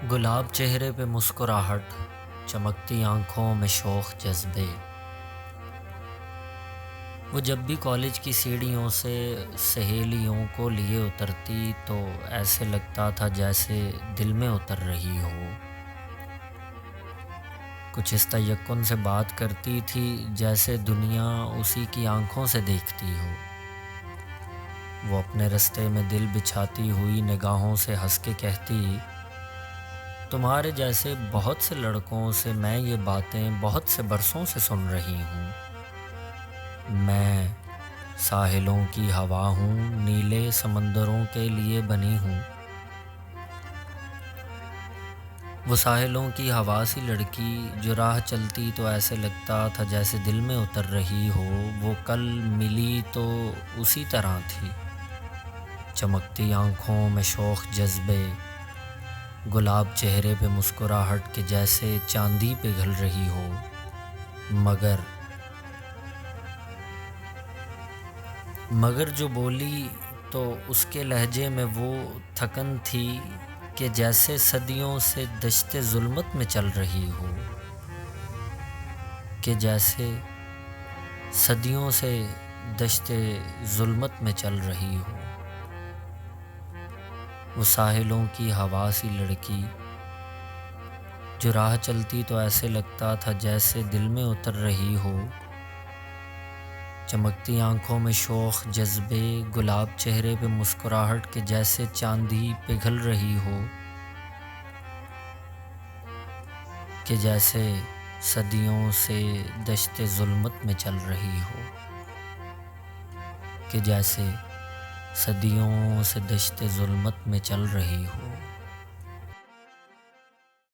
گلاب چہرے پہ مسکراہٹ، چمکتی آنکھوں میں شوق جذبے۔ وہ جب بھی کالج کی سیڑھیوں سے سہیلیوں کو لیے اترتی تو ایسے لگتا تھا جیسے دل میں اتر رہی ہو۔ کچھ اس تیقن سے بات کرتی تھی جیسے دنیا اسی کی آنکھوں سے دیکھتی ہو۔ وہ اپنے رستے میں دل بچھاتی ہوئی نگاہوں سے ہنس کے کہتی، تمہارے جیسے بہت سے لڑکوں سے میں یہ باتیں بہت سے برسوں سے سن رہی ہوں۔ میں ساحلوں کی ہوا ہوں، نیلے سمندروں کے لیے بنی ہوں۔ وہ ساحلوں کی ہوا سی لڑکی جو راہ چلتی تو ایسے لگتا تھا جیسے دل میں اتر رہی ہو۔ وہ کل ملی تو اسی طرح تھی، چمکتی آنکھوں میں شوق جذبے، گلاب چہرے پہ مسکراہٹ کہ جیسے چاندی پگھل رہی ہو۔ مگر جو بولی تو اس کے لہجے میں وہ تھکن تھی کہ جیسے صدیوں سے دشت ظلمت میں چل رہی ہو، کہ جیسے صدیوں سے دشت ظلمت میں چل رہی ہو۔ وہ ساحلوں کی ہوا سی لڑکی جو راہ چلتی تو ایسے لگتا تھا جیسے دل میں اتر رہی ہو۔ چمکتی آنکھوں میں شوق جذبے، گلاب چہرے پہ مسکراہٹ کہ جیسے چاندی پگھل رہی ہو، کہ جیسے صدیوں سے دشت ظلمت میں چل رہی ہو، کہ جیسے صدیوں سے دشت ظلمت میں چل رہی ہو۔